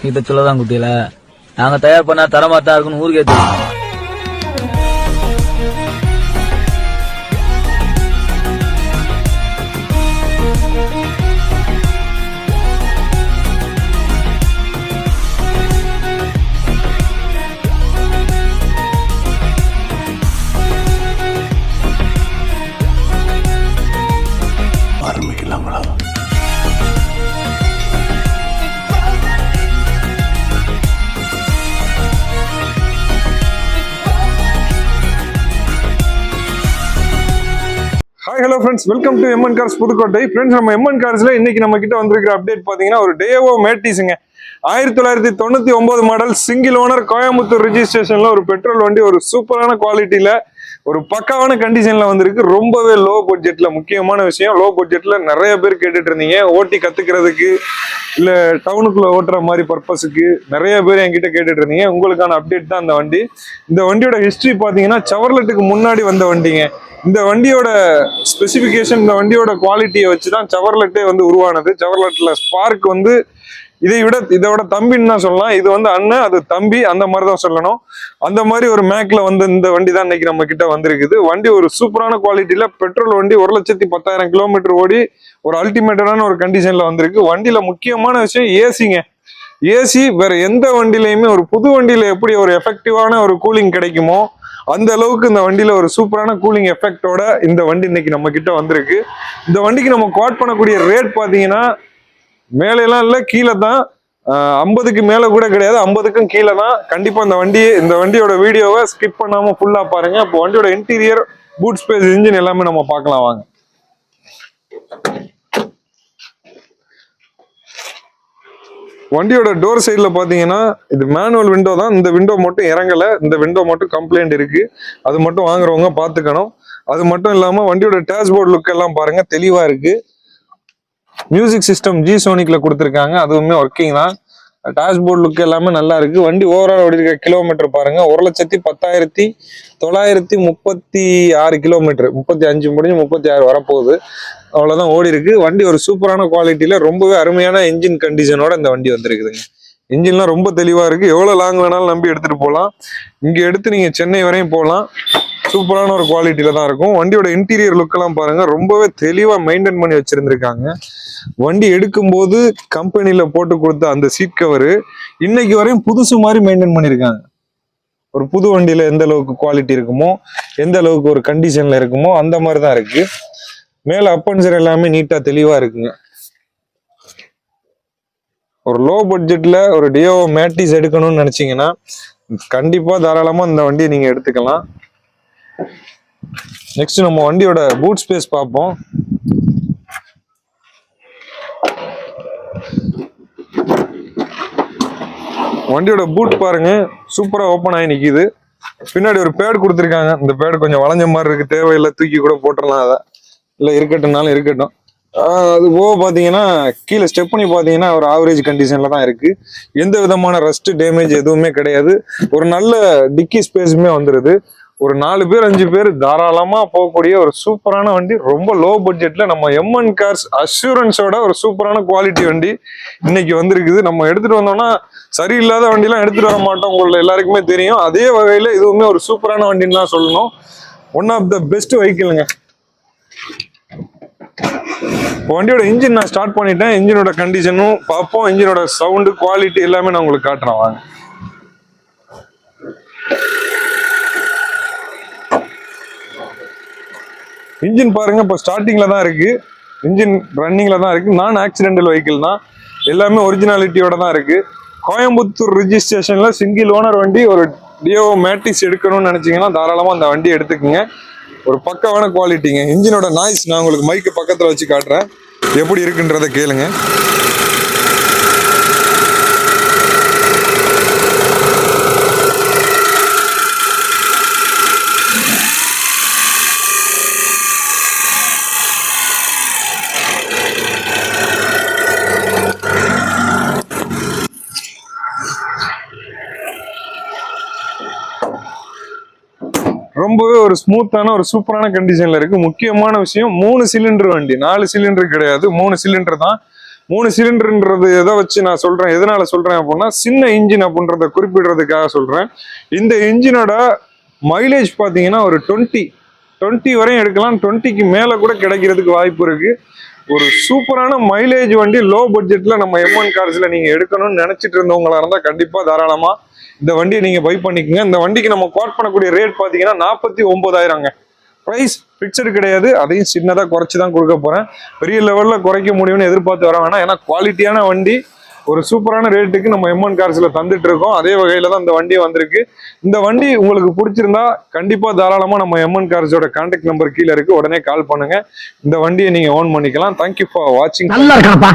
இதை சொல்லதான் குட்டியில நாங்க தயார் பண்ணா தரமாத்தான் இருக்குன்னு ஊருக்கே தெரியும். ஆரம்பிக்கலாங்களா? Hi hello friends, welcome to M N cars Pudukkottai. Friends, நம்ம எம்என் கார்ஸ்ல இன்னைக்கு நம்ம கிட்ட வந்திருக்கிற அப்டேட் பாத்தீங்கன்னா ஒரு டேவோ மேட்டிஸுங்க. 1999 மாடல் சிங்கிள் ஓனர் கோயம்புத்தூர் ரிஜிஸ்ட்ரேஷன்ல ஒரு பெட்ரோல் வண்டி, ஒரு சூப்பரான குவாலிட்டியில ஒரு பக்காவான கண்டிஷன்ல வந்திருக்கு. ரொம்பவே லோ பட்ஜெட்ல. முக்கியமான விஷயம், லோ பட்ஜெட்ல நிறைய பேர் கேட்டுட்டு இருந்தீங்க. ஓட்டி கத்துக்கிறதுக்கு இல்ல டவுனுக்குள்ள ஓட்டுற மாதிரி பர்பஸுக்கு நிறைய பேர் என்கிட்ட கேட்டுட்டு இருந்தீங்க. உங்களுக்கான அப்டேட் தான் இந்த வண்டி. இந்த வண்டியோட ஹிஸ்டரி பாத்தீங்கன்னா செவர்லெட்டுக்கு முன்னாடி வந்த வண்டிங்க. இந்த வண்டியோட ஸ்பெசிபிகேஷன், இந்த வண்டியோட குவாலிட்டியை வச்சுதான் செவர்லெட்டே வந்து உருவானது. செவர்லெட்ல ஸ்பார்க் வந்து இதோட தம்பின்னு தான் சொல்லலாம். இது வந்து அண்ணன், அது தம்பி, அந்த மாதிரி தான் சொல்லணும். அந்த மாதிரி ஒரு மேக்ல வந்து இந்த வண்டி தான் இன்னைக்கு நம்ம கிட்ட வந்திருக்குது. வண்டி ஒரு சூப்பரான குவாலிட்டியில பெட்ரோல் வண்டி, 1,10,000 கிலோமீட்டர் ஓடி ஒரு அல்டிமேட்டான ஒரு கண்டிஷன்ல வந்திருக்கு. வண்டியில முக்கியமான விஷயம் ஏசிங்க. ஏசி வேற எந்த வண்டியிலையுமே, ஒரு புது வண்டியில எப்படி ஒரு எஃபெக்டிவான ஒரு கூலிங் கிடைக்குமோ அந்த அளவுக்கு இந்த வண்டியில ஒரு சூப்பரான கூலிங் எஃபெக்டோட இந்த வண்டி இன்னைக்கு நம்ம கிட்ட வந்திருக்கு. இந்த வண்டிக்கு நம்ம குவாட் பண்ணக்கூடிய ரேட் பாத்தீங்கன்னா மேலாம் இல்ல, கீழே தான். 50க்கு மேல கூட கிடையாது, 50க்கும் கீழே தான். கண்டிப்பா இந்த வண்டியோட வீடியோவை ஸ்கிப் பண்ணாம ஃபுல்லா பாருங்க. இப்போ வண்டியோட இன்டீரியர், பூட் ஸ்பேஸ், இன்ஜின் எல்லாமே நம்ம பார்க்கலாம் வாங்க. வண்டியோட டோர் சைட்ல பாத்தீங்கன்னா இது மேனுவல் விண்டோ தான். இந்த விண்டோ மட்டும் இறங்கல, இந்த விண்டோ மட்டும் கம்ப்ளைண்ட் இருக்கு. அது மட்டும் வாங்குறவங்க பாத்துக்கணும். அது மட்டும் இல்லாம வண்டியோட டேஷ்போர்ட் லுக் எல்லாம் பாருங்க, தெளிவா இருக்கு. மியூசிக் சிஸ்டம் ஜி சோனிக்ல கொடுத்துருக்காங்க, அதுவுமே ஒர்க்கிங் தான். டேஷ்போர்ட் லுக் எல்லாமே நல்லா இருக்கு. வண்டி ஓவரால் ஓடி இருக்க கிலோமீட்டர் பாருங்க, 1,10,10,936 கிலோமீட்டர். 35 முடிஞ்சு 36 வரப்போகுது. அவ்வளவுதான் ஓடி இருக்கு. வண்டி ஒரு சூப்பரான குவாலிட்டியில ரொம்பவே அருமையான இன்ஜின் கண்டிஷனோட இந்த வண்டி வந்திருக்குதுங்க. இன்ஜின்லாம் ரொம்ப தெளிவா இருக்கு. எவ்வளவு லாங் வேணாலும் நம்பி எடுத்துட்டு போகலாம். இங்க எடுத்து நீங்க சென்னை வரையும் போகலாம். சூப்பரான ஒரு குவாலிட்டியில தான் இருக்கும். வண்டியோட இன்டீரியர் லுக் எல்லாம் பாருங்க, ரொம்பவே தெளிவா மெயின்டைன் பண்ணி வச்சிருந்திருக்காங்க. வண்டி எடுக்கும்போது கம்பெனில போட்டு கொடுத்த அந்த சீட் கவரு இன்னைக்கு வரையும் புதுசு மாதிரி மெயின்டைன் பண்ணிருக்காங்க. ஒரு புது வண்டியில எந்த அளவுக்கு குவாலிட்டி இருக்குமோ, எந்த அளவுக்கு ஒரு கண்டிஷன்ல இருக்குமோ அந்த மாதிரி தான் இருக்கு. மேல அப்பன்சர் எல்லாமே நீட்டா தெளிவா இருக்குங்க. ஒரு லோ பட்ஜெட்ல ஒரு டியோ மேட்டிஸ் எடுக்கணும்னு நினைச்சீங்கன்னா கண்டிப்பா தாராளமா இந்த வண்டியை நீங்க எடுத்துக்கலாம். நெக்ஸ்ட் நம்ம வண்டியோட பூட் ஸ்பேஸ் பார்ப்போம். வண்டியோட பூட் பாருங்க, சூப்பரா ஓப்பன் ஆகி நிக்குது. பின்னாடி ஒரு பேட் கொடுத்துருக்காங்க. இந்த பேட் கொஞ்சம் வளைஞ்ச மாதிரி இருக்கு, தேவையில்லை, தூக்கி கூட போட்டுடலாம். அதை இல்லை இருக்கட்டும்னாலும் இருக்கட்டும். அது போக பார்த்தீங்கன்னா கீழே ஸ்டெப் பண்ணி பார்த்தீங்கன்னா ஒரு ஆவரேஜ் கண்டிஷன்ல தான் இருக்கு. எந்த விதமான ரஸ்ட் டேமேஜ் எதுவுமே கிடையாது. ஒரு நல்ல டிக்கி ஸ்பேஸுமே வந்துருது. ஒரு 4 பேர் 5 பேர் தாராளமா போகக்கூடிய ஒரு சூப்பரான வண்டி. ரொம்ப லோ பட்ஜெட்ல நம்ம எம்என் கார்ஸ் அஷூரன்ஸோட ஒரு சூப்பரான குவாலிட்டி வண்டி இன்னைக்கு வந்திருக்குது. நம்ம எடுத்துட்டு வந்தோம்னா சரியில்லாத வண்டிலாம் எடுத்துட்டு வர மாட்டோம், உங்களுக்கு எல்லாருக்குமே தெரியும். அதே வகையில இதுவுமே ஒரு சூப்பரான வண்டின்னு தான் சொல்லணும். ஒன் ஆஃப் த பெஸ்ட் வெஹிக்கிளுங்க. வண்டியோட இன்ஜின் நான் ஸ்டார்ட் பண்ணிட்டேன். இன்ஜினோட கண்டிஷனும் பார்ப்போம், இன்ஜினோட சவுண்டு குவாலிட்டி எல்லாமே நான் உங்களுக்கு காட்டுறேன் வாங்க. இன்ஜின் பாருங்க, இப்போ ஸ்டார்டிங்ல தான் இருக்கு. இன்ஜின் ரன்னிங்ல தான் இருக்கு. நான் ஆக்சிடென்டல் வெஹிக்கிள் தான், எல்லாமே ஒரிஜினாலிட்டியோட தான் இருக்கு. கோயம்புத்தூர் ரிஜிஸ்ட்ரேஷன்ல சிங்கிள் ஓனர் வண்டி. ஒரு டியோ மேட்டிஸ் எடுக்கணும்னு நினைச்சீங்கன்னா தாராளமா அந்த வண்டி எடுத்துக்கோங்க. ஒரு பக்காவான குவாலிட்டிங்க. இன்ஜினோட நாய்ஸ் நான் உங்களுக்கு மைக்கு பக்கத்துல வச்சு காட்டுறேன், எப்படி இருக்குன்றத கேளுங்க. ரொம்பவே ஒரு ஸ்மூத்தான ஒரு சூப்பரான கண்டிஷன்ல இருக்கு. முக்கியமான விஷயம், 3 சிலிண்டர் வண்டி, 4 சிலிண்டர் கிடையாது, 3 சிலிண்டர் தான். 3 சிலிண்டர்ன்றது எதை வச்சு நான் சொல்றேன், எதனால சொல்றேன் அப்படின்னா சின்ன இன்ஜின் அப்படின்றத குறிப்பிடுறதுக்காக சொல்றேன். இந்த இன்ஜினோட மைலேஜ் பாத்தீங்கன்னா ஒரு 20 வரையும் எடுக்கலாம், 20க்கு மேல கூட கிடைக்கிறதுக்கு வாய்ப்பு இருக்கு. ஒரு சூப்பரான மைலேஜ் வண்டி லோ பட்ஜெட்ல நம்ம எம்என் கார்ஸ்ல நீங்க எடுக்கணும்னு நினைச்சிட்டு இருந்தவங்களா இருந்தா கண்டிப்பா தாராளமா இந்த வண்டியை நீங்க பை பண்ணிக்கோங்க. இந்த வண்டிக்கு நம்ம கோட் பண்ணக்கூடிய ரேட் பாத்தீங்கன்னா 49,000ங்க. பிரைஸ் பிக்சடு கிடையாது, அதையும் சின்னதா குறைச்சி தான் கொடுக்க போறேன். பெரிய லெவல்ல குறைக்க முடியும்னு எதிர்பார்த்து வர வேணாம். ஏன்னா குவாலிட்டியான வண்டி ஒரு சூப்பரான ரேட்டுக்கு நம்ம எம்என் கார்ஸ்ல தந்துட்டு இருக்கோம். அதே வகையில தான் இந்த வண்டி வந்திருக்கு. இந்த வண்டி உங்களுக்கு பிடிச்சிருந்தா கண்டிப்பா தாராளமா நம்ம எம்என் கார்ஸோட கான்டாக்ட் நம்பர் கீழே இருக்கு, உடனே கால் பண்ணுங்க. இந்த வண்டியை நீங்க ஓன் பண்ணிக்கலாம். தேங்க்யூ ஃபார் வாட்சிங். நல்லா இருக்காப்பா.